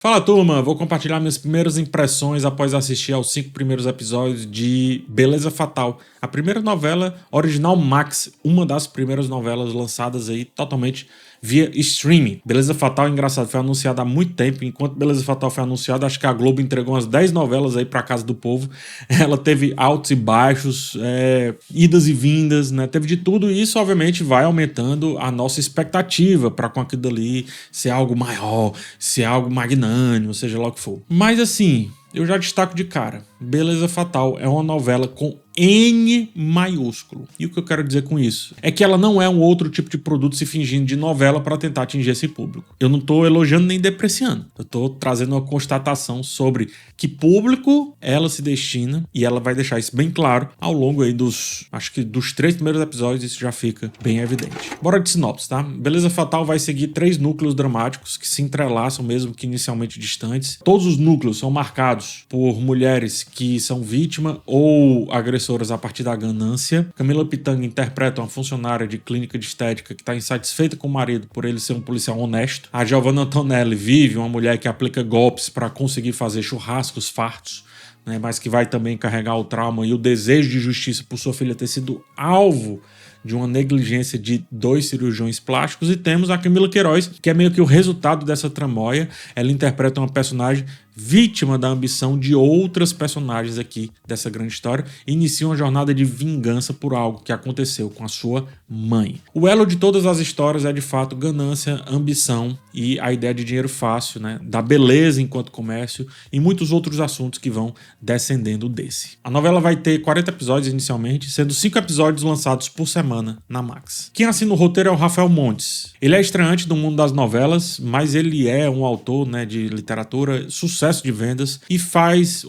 Fala turma, vou compartilhar minhas primeiras impressões após assistir aos 5 primeiros episódios de Beleza Fatal, a primeira novela original Max, uma das primeiras novelas lançadas aí totalmente via streaming. Beleza Fatal, engraçado, foi anunciada há muito tempo. Enquanto Beleza Fatal foi anunciada, acho que a Globo entregou umas 10 novelas aí pra casa do povo. Ela teve altos e baixos, idas e vindas, né? Teve de tudo e isso, obviamente, vai aumentando a nossa expectativa pra com aquilo ali ser algo maior, ser algo magnânimo, seja lá o que for. Mas assim, eu já destaco de cara, Beleza Fatal é uma novela com N maiúsculo. E o que eu quero dizer com isso? É que ela não é um outro tipo de produto se fingindo de novela para tentar atingir esse público. Eu não tô elogiando nem depreciando. Eu tô trazendo uma constatação sobre que público ela se destina e ela vai deixar isso bem claro ao longo aí dos 3 primeiros episódios, isso já fica bem evidente. Bora de sinopse, tá? Beleza Fatal vai seguir 3 núcleos dramáticos que se entrelaçam mesmo que inicialmente distantes. Todos os núcleos são marcados por mulheres que são vítima ou agressoras a partir da ganância. Camila Pitanga interpreta uma funcionária de clínica de estética que está insatisfeita com o marido por ele ser um policial honesto. A Giovanna Antonelli vive uma mulher que aplica golpes para conseguir fazer churrascos fartos, né, mas que vai também carregar o trauma e o desejo de justiça por sua filha ter sido alvo de uma negligência de 2 cirurgiões plásticos. E temos a Camila Queiroz, que é meio que o resultado dessa tramóia. Ela interpreta uma personagem vítima da ambição de outras personagens aqui dessa grande história e inicia uma jornada de vingança por algo que aconteceu com a sua mãe. O elo de todas as histórias é de fato ganância, ambição e a ideia de dinheiro fácil, né, da beleza enquanto comércio e muitos outros assuntos que vão descendendo desse. A novela vai ter 40 episódios inicialmente, sendo 5 episódios lançados por semana na Max. Quem assina o roteiro é o Rafael Montes. Ele é estreante do mundo das novelas, mas ele é um autor, né, de literatura, sucesso de vendas e fez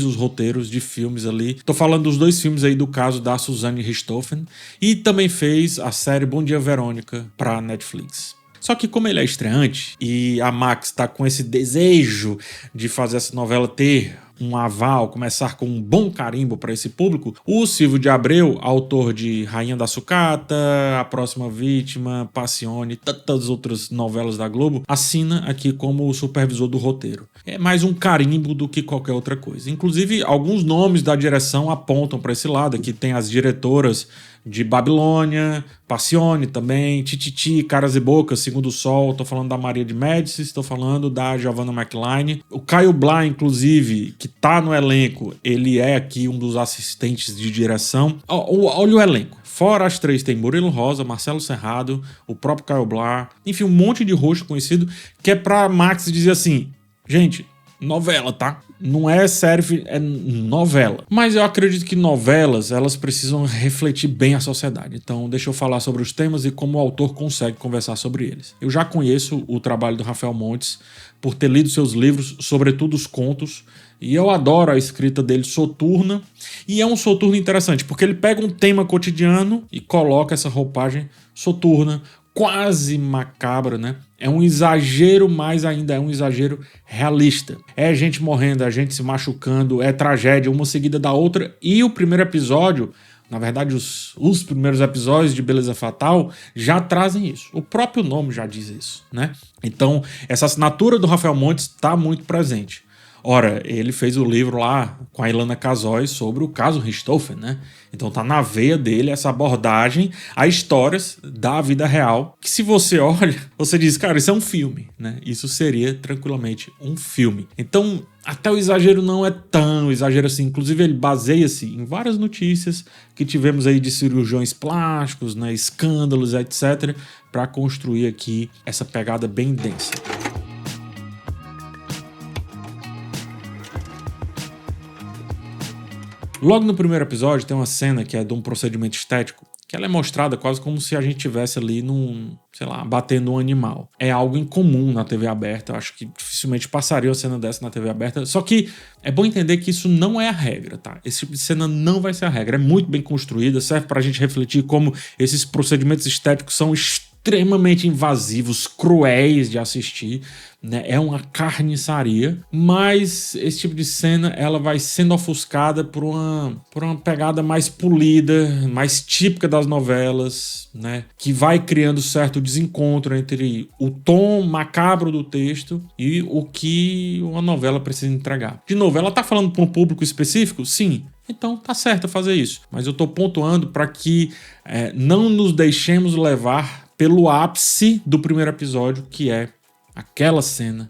os roteiros de filmes ali. Tô falando dos 2 filmes aí do caso da Suzane Richthofen e também fez a série Bom Dia Verônica pra Netflix. Só que como ele é estreante e a Max tá com esse desejo de fazer essa novela ter um aval, começar com um bom carimbo para esse público, o Silvio de Abreu, autor de Rainha da Sucata, A Próxima Vítima, Passione, tantas outras novelas da Globo, assina aqui como o supervisor do roteiro. É mais um carimbo do que qualquer outra coisa. Inclusive, alguns nomes da direção apontam para esse lado. Aqui tem as diretoras de Babilônia, Passione também, Tititi, Caras e Bocas, Segundo o Sol, tô falando da Maria de Médicis, tô falando da Giovanna McLean. O Caio Blá, inclusive, que tá no elenco, ele é aqui um dos assistentes de direção. Olha o elenco. Fora as 3 tem Murilo Rosa, Marcelo Serrado, o próprio Caio Blá, enfim, um monte de rosto conhecido, que é pra Max dizer assim, gente, novela, tá? Não é série, é novela. Mas eu acredito que novelas, elas precisam refletir bem a sociedade. Então deixa eu falar sobre os temas e como o autor consegue conversar sobre eles. Eu já conheço o trabalho do Rafael Montes por ter lido seus livros, sobretudo os contos, e eu adoro a escrita dele soturna, e é um soturno interessante, porque ele pega um tema cotidiano e coloca essa roupagem soturna, quase macabra, né? É um exagero, mas ainda é um exagero realista. É gente morrendo, é gente se machucando, é tragédia, uma seguida da outra. E o primeiro episódio, na verdade os primeiros episódios de Beleza Fatal já trazem isso. O próprio nome já diz isso, né? Então, essa assinatura do Rafael Montes está muito presente. Ora, ele fez o livro lá com a Ilana Casoy sobre o caso Richthofen, né? Então tá na veia dele essa abordagem a histórias da vida real, que se você olha, você diz, cara, isso é um filme, né? Isso seria tranquilamente um filme. Então, até o exagero não é tão exagero assim. Inclusive, ele baseia-se em várias notícias que tivemos aí de cirurgiões plásticos, né? Escândalos, etc., para construir aqui essa pegada bem densa. Logo no primeiro episódio tem uma cena que é de um procedimento estético, que ela é mostrada quase como se a gente estivesse ali batendo um animal. É algo incomum na TV aberta, eu acho que dificilmente passaria uma cena dessa na TV aberta, só que é bom entender que isso não é a regra, tá? Esse tipo de cena não vai ser a regra, é muito bem construída, serve pra gente refletir como esses procedimentos estéticos são extremamente extremamente invasivos, cruéis de assistir, né? É uma carniçaria, mas esse tipo de cena ela vai sendo ofuscada por uma pegada mais polida, mais típica das novelas, né? Que vai criando certo desencontro entre o tom macabro do texto e o que uma novela precisa entregar. De novo, ela tá falando para um público específico? Sim. Então tá certo fazer isso. Mas eu tô pontuando para que não nos deixemos levar pelo ápice do primeiro episódio, que é aquela cena,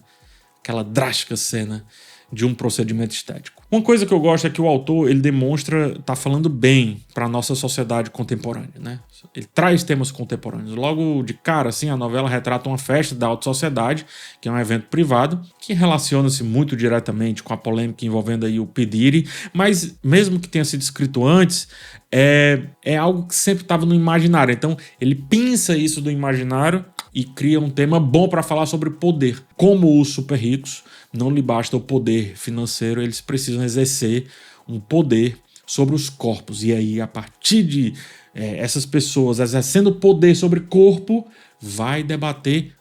aquela drástica cena de um procedimento estético. Uma coisa que eu gosto é que o autor ele demonstra tá falando bem para a nossa sociedade contemporânea, né? Ele traz temas contemporâneos. Logo de cara, assim, a novela retrata uma festa da alta sociedade, que é um evento privado, que relaciona-se muito diretamente com a polêmica envolvendo aí o P. Diddy, mas mesmo que tenha sido escrito antes, é algo que sempre estava no imaginário. Então, ele pinça isso do imaginário e cria um tema bom para falar sobre poder. Como os super ricos, não lhe basta o poder financeiro, eles precisam exercer um poder sobre os corpos. E aí, a partir de essas pessoas exercendo poder sobre corpo, vai debater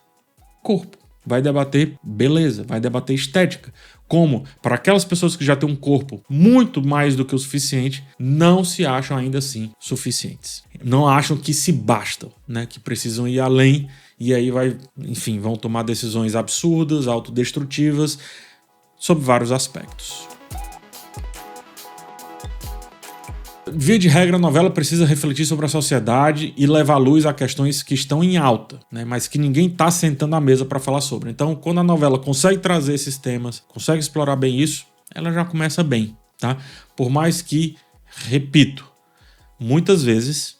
corpo, vai debater beleza, vai debater estética. Como, para aquelas pessoas que já têm um corpo muito mais do que o suficiente, não se acham ainda assim suficientes. Não acham que se bastam, né? Que precisam ir além. E aí vão tomar decisões absurdas, autodestrutivas, sob vários aspectos. Via de regra, a novela precisa refletir sobre a sociedade e levar luz a questões que estão em alta, né, mas que ninguém está sentando à mesa para falar sobre. Então, quando a novela consegue trazer esses temas, consegue explorar bem isso, ela já começa bem, tá? Por mais que, repito, muitas vezes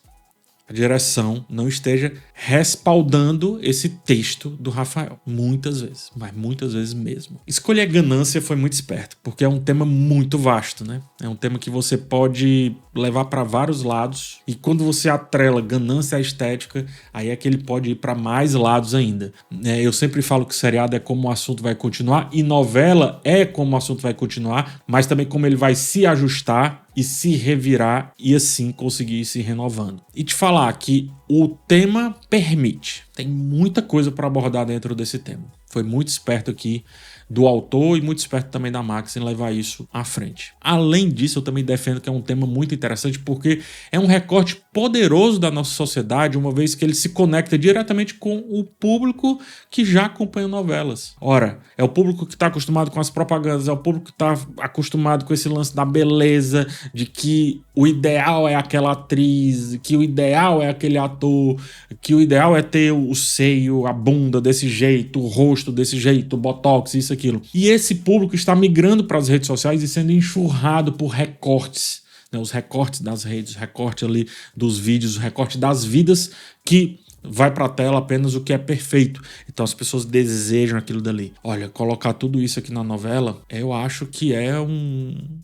a direção não esteja respaldando esse texto do Rafael. Muitas vezes, mas muitas vezes mesmo. Escolher ganância foi muito esperto, porque é um tema muito vasto, né? É um tema que você pode levar para vários lados, e quando você atrela ganância à estética, aí é que ele pode ir para mais lados ainda. Eu sempre falo que seriado é como o assunto vai continuar, e novela é como o assunto vai continuar, mas também como ele vai se ajustar e se revirar e assim conseguir ir se renovando. E te falar que o tema permite. Tem muita coisa para abordar dentro desse tema. Foi muito esperto aqui do autor e muito esperto também da Max em levar isso à frente. Além disso, eu também defendo que é um tema muito interessante porque é um recorte poderoso da nossa sociedade, uma vez que ele se conecta diretamente com o público que já acompanha novelas. Ora, é o público que está acostumado com as propagandas, é o público que está acostumado com esse lance da beleza, de que o ideal é aquela atriz, que o ideal é aquele ator, que o ideal é ter o seio, a bunda desse jeito, o rosto desse jeito, o botox, isso, aquilo. E esse público está migrando para as redes sociais e sendo enxurrado por recortes, né? Os recortes das redes, o recorte ali dos vídeos, o recorte das vidas que vai para a tela apenas o que é perfeito. Então as pessoas desejam aquilo dali. Olha, colocar tudo isso aqui na novela, eu acho que é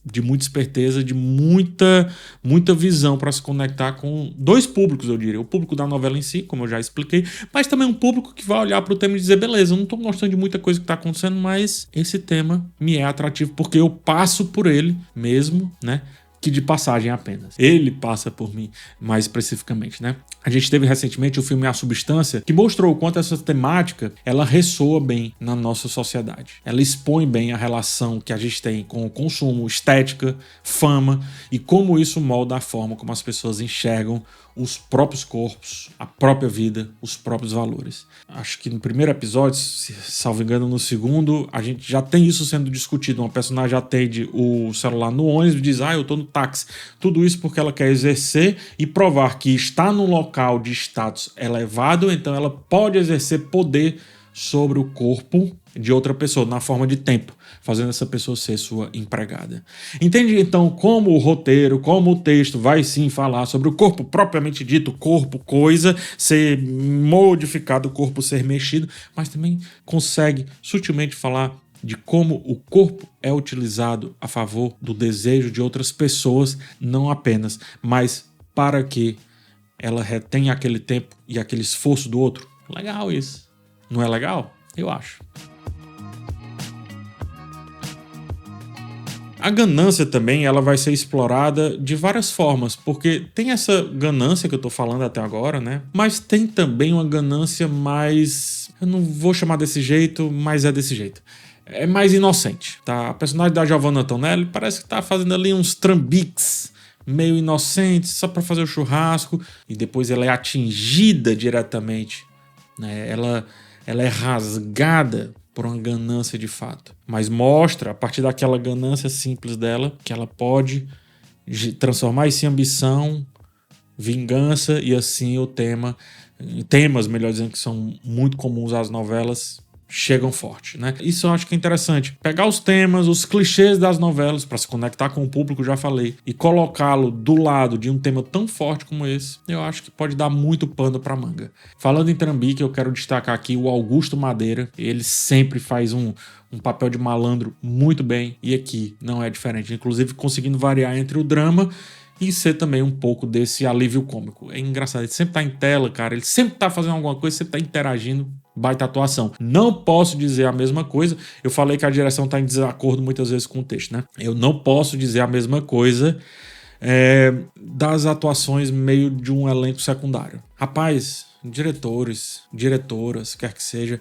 de muita esperteza, de muita visão para se conectar com dois públicos, eu diria. O público da novela em si, como eu já expliquei, mas também um público que vai olhar para o tema e dizer, beleza, eu não estou gostando de muita coisa que está acontecendo, mas esse tema me é atrativo porque eu passo por ele mesmo, né? Que de passagem apenas. Ele passa por mim, mais especificamente, né? A gente teve recentemente o filme A Substância, que mostrou o quanto essa temática, ela ressoa bem na nossa sociedade. Ela expõe bem a relação que a gente tem com o consumo, estética, fama, e como isso molda a forma como as pessoas enxergam os próprios corpos, a própria vida, os próprios valores. Acho que no primeiro episódio, salvo engano, no segundo, a gente já tem isso sendo discutido. Uma personagem atende o celular no ônibus e diz, eu tô no táxi. Tudo isso porque ela quer exercer e provar que está num local de status elevado, então ela pode exercer poder sobre o corpo de outra pessoa, na forma de tempo, fazendo essa pessoa ser sua empregada. Entende, então, como o roteiro, como o texto vai sim falar sobre o corpo propriamente dito, corpo, coisa, ser modificado, o corpo ser mexido, mas também consegue sutilmente falar de como o corpo é utilizado a favor do desejo de outras pessoas, não apenas, mas para que ela retenha aquele tempo e aquele esforço do outro. Legal isso. Não é legal? Eu acho. A ganância também ela vai ser explorada de várias formas, porque tem essa ganância que eu tô falando até agora, né? Mas tem também uma ganância mais... eu não vou chamar desse jeito, mas é desse jeito. É mais inocente, tá? A personagem da Giovanna Antonelli parece que tá fazendo ali uns trambiques meio inocentes, só pra fazer o churrasco, e depois ela é atingida diretamente, né? Ela é rasgada por uma ganância de fato. Mas mostra, a partir daquela ganância simples dela, que ela pode transformar isso em ambição, vingança, e assim o temas, melhor dizendo, que são muito comuns às novelas, chegam forte, né? Isso eu acho que é interessante. Pegar os temas, os clichês das novelas, para se conectar com o público, já falei, e colocá-lo do lado de um tema tão forte como esse, eu acho que pode dar muito pano pra manga. Falando em trambique, eu quero destacar aqui o Augusto Madeira. Ele sempre faz um papel de malandro muito bem, e aqui não é diferente. Inclusive conseguindo variar entre o drama e ser também um pouco desse alívio cômico. É engraçado, ele sempre tá em tela, cara, ele sempre tá fazendo alguma coisa, sempre tá interagindo. Baita atuação. Não posso dizer a mesma coisa. Eu falei que a direção tá em desacordo muitas vezes com o texto, né? Eu não posso dizer a mesma coisa das atuações meio de um elenco secundário. Rapaz, diretores, diretoras, quer que seja,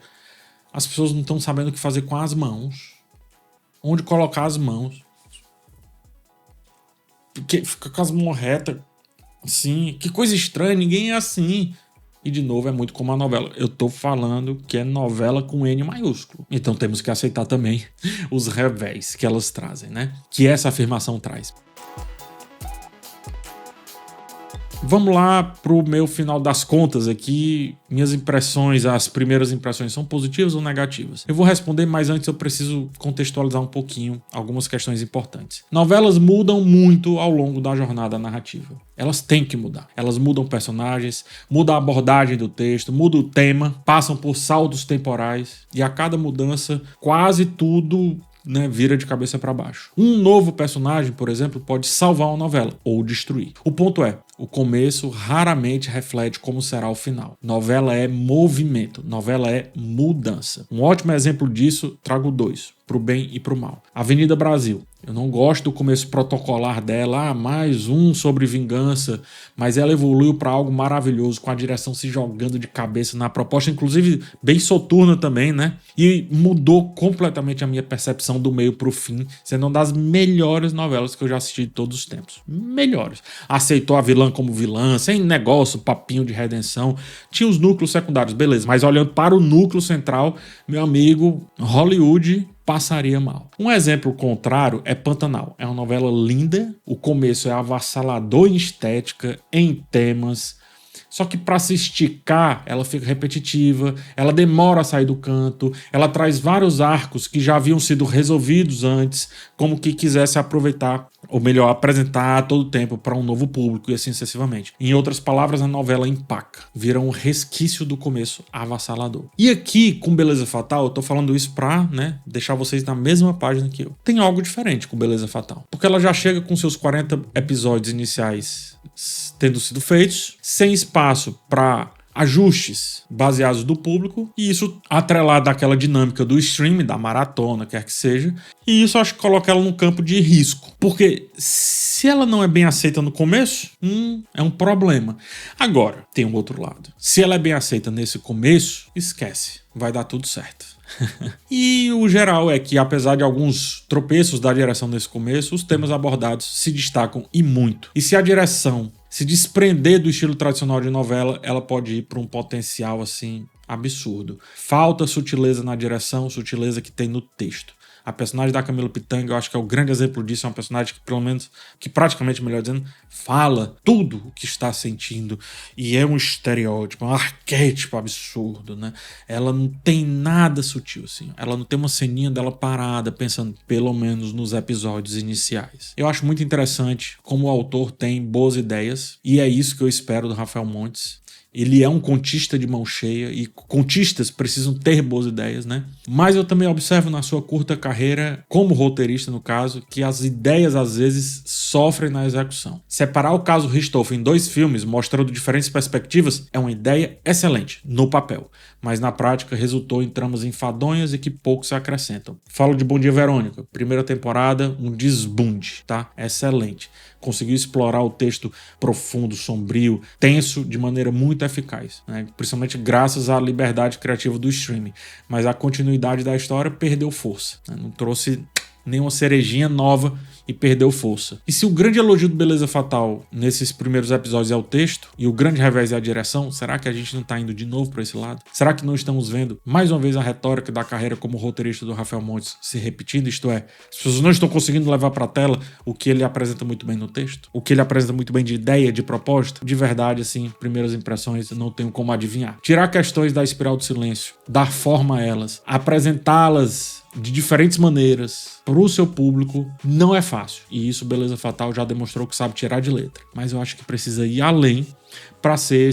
as pessoas não estão sabendo o que fazer com as mãos. Onde colocar as mãos. Porque fica com as mãos retas, assim. Que coisa estranha, ninguém é assim. E de novo é muito como a novela. Eu tô falando que é novela com N maiúsculo. Então temos que aceitar também os revés que elas trazem, né? Que essa afirmação traz. Vamos lá pro meu final das contas aqui. Minhas impressões, as primeiras impressões são positivas ou negativas? Eu vou responder, mas antes eu preciso contextualizar um pouquinho algumas questões importantes. Novelas mudam muito ao longo da jornada narrativa. Elas têm que mudar. Elas mudam personagens, mudam a abordagem do texto, mudam o tema, passam por saltos temporais e a cada mudança quase tudo, né, vira de cabeça para baixo. Um novo personagem, por exemplo, pode salvar uma novela ou destruir. O ponto é, o começo raramente reflete como será o final. Novela é movimento, novela é mudança. Um ótimo exemplo disso, trago dois, pro bem e pro mal. Avenida Brasil. Eu não gosto do começo protocolar dela, mais um sobre vingança, mas ela evoluiu para algo maravilhoso, com a direção se jogando de cabeça na proposta, inclusive bem soturna também, né? E mudou completamente a minha percepção do meio pro fim, sendo uma das melhores novelas que eu já assisti de todos os tempos. Melhores. Aceitou a vilã como vilã, sem negócio, papinho de redenção. Tinha os núcleos secundários, beleza, mas olhando para o núcleo central, meu amigo, Hollywood passaria mal. Um exemplo contrário é Pantanal. É uma novela linda, o começo é avassalador em estética, em temas, só que para se esticar, ela fica repetitiva, ela demora a sair do canto, ela traz vários arcos que já haviam sido resolvidos antes, como que quisesse aproveitar, ou melhor, apresentar a todo tempo para um novo público e assim sucessivamente. Em outras palavras, a novela empaca, vira um resquício do começo avassalador. E aqui, com Beleza Fatal, eu tô falando isso pra, né, deixar vocês na mesma página que eu. Tem algo diferente com Beleza Fatal, porque ela já chega com seus 40 episódios iniciais tendo sido feitos, sem espaço para ajustes baseados do público, e isso atrelado àquela dinâmica do streaming, da maratona, quer que seja, e isso acho que coloca ela num campo de risco, porque se ela não é bem aceita no começo, é um problema. Agora, tem um outro lado. Se ela é bem aceita nesse começo, esquece, vai dar tudo certo. E o geral é que, apesar de alguns tropeços da direção nesse começo, os temas abordados se destacam e muito. E se a direção se desprender do estilo tradicional de novela, ela pode ir para um potencial assim absurdo. Falta sutileza na direção, sutileza que tem no texto. A personagem da Camila Pitanga, eu acho que é o grande exemplo disso, é uma personagem que, pelo menos, que praticamente, melhor dizendo, fala tudo o que está sentindo, e é um estereótipo, um arquétipo absurdo, né? Ela não tem nada sutil, assim. Ela não tem uma ceninha dela parada, pensando, pelo menos, nos episódios iniciais. Eu acho muito interessante como o autor tem boas ideias, e é isso que eu espero do Rafael Montes. Ele é um contista de mão cheia e contistas precisam ter boas ideias, né? Mas eu também observo na sua curta carreira, como roteirista no caso, que as ideias às vezes sofrem na execução. Separar o caso Richthofen em 2 filmes, mostrando diferentes perspectivas, é uma ideia excelente no papel, mas na prática resultou em tramas enfadonhas e que pouco se acrescentam. Falo de Bom Dia Verônica, primeira temporada, um desbunde, tá? Excelente. Conseguiu explorar o texto profundo, sombrio, tenso, de maneira muito eficaz, né? Principalmente graças à liberdade criativa do streaming. Mas a continuidade da história perdeu força, né? Não trouxe nenhuma cerejinha nova e perdeu força. E se o grande elogio do Beleza Fatal nesses primeiros episódios é o texto e o grande revés é a direção, será que a gente não tá indo de novo para esse lado? Será que não estamos vendo mais uma vez a retórica da carreira como roteirista do Rafael Montes se repetindo? Isto é, as pessoas não estão conseguindo levar para a tela o que ele apresenta muito bem no texto, o que ele apresenta muito bem de ideia, de proposta. De verdade, assim, primeiras impressões, não tenho como adivinhar. Tirar questões da espiral do silêncio, dar forma a elas, apresentá-las de diferentes maneiras para o seu público não é fácil. E isso Beleza Fatal já demonstrou que sabe tirar de letra. Mas eu acho que precisa ir além para ser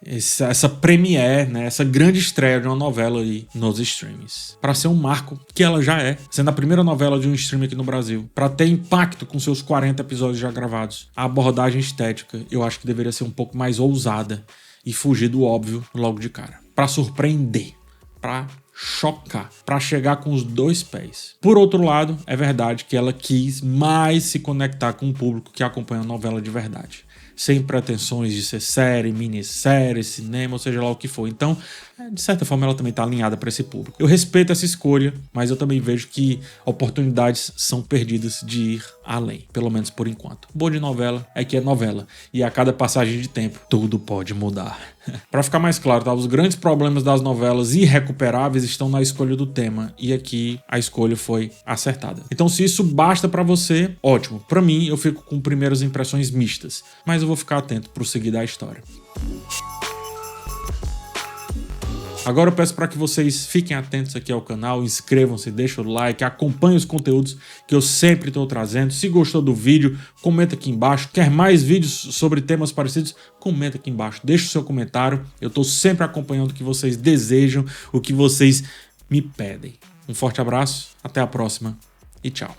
essa premiere, né, essa grande estreia de uma novela aí nos streams. Para ser um marco, que ela já é, sendo a primeira novela de um stream aqui no Brasil. Para ter impacto com seus 40 episódios já gravados. A abordagem estética eu acho que deveria ser um pouco mais ousada e fugir do óbvio logo de cara. Para surpreender, para chocar, para chegar com os 2 pés. Por outro lado, é verdade que ela quis mais se conectar com o público que acompanha a novela de verdade, sem pretensões de ser série, minissérie, cinema, ou seja lá o que for. Então, de certa forma, ela também está alinhada para esse público. Eu respeito essa escolha, mas eu também vejo que oportunidades são perdidas de ir além, pelo menos por enquanto. O bom de novela é que é novela, e a cada passagem de tempo, tudo pode mudar. Para ficar mais claro, tá? Os grandes problemas das novelas irrecuperáveis estão na escolha do tema, e aqui a escolha foi acertada. Então, se isso basta para você, ótimo. Para mim, eu fico com primeiras impressões mistas, mas eu vou ficar atento para o seguir da história. Agora eu peço para que vocês fiquem atentos aqui ao canal, inscrevam-se, deixem o like, acompanhem os conteúdos que eu sempre estou trazendo. Se gostou do vídeo, comenta aqui embaixo. Quer mais vídeos sobre temas parecidos? Comenta aqui embaixo, deixa o seu comentário. Eu estou sempre acompanhando o que vocês desejam, o que vocês me pedem. Um forte abraço, até a próxima e tchau.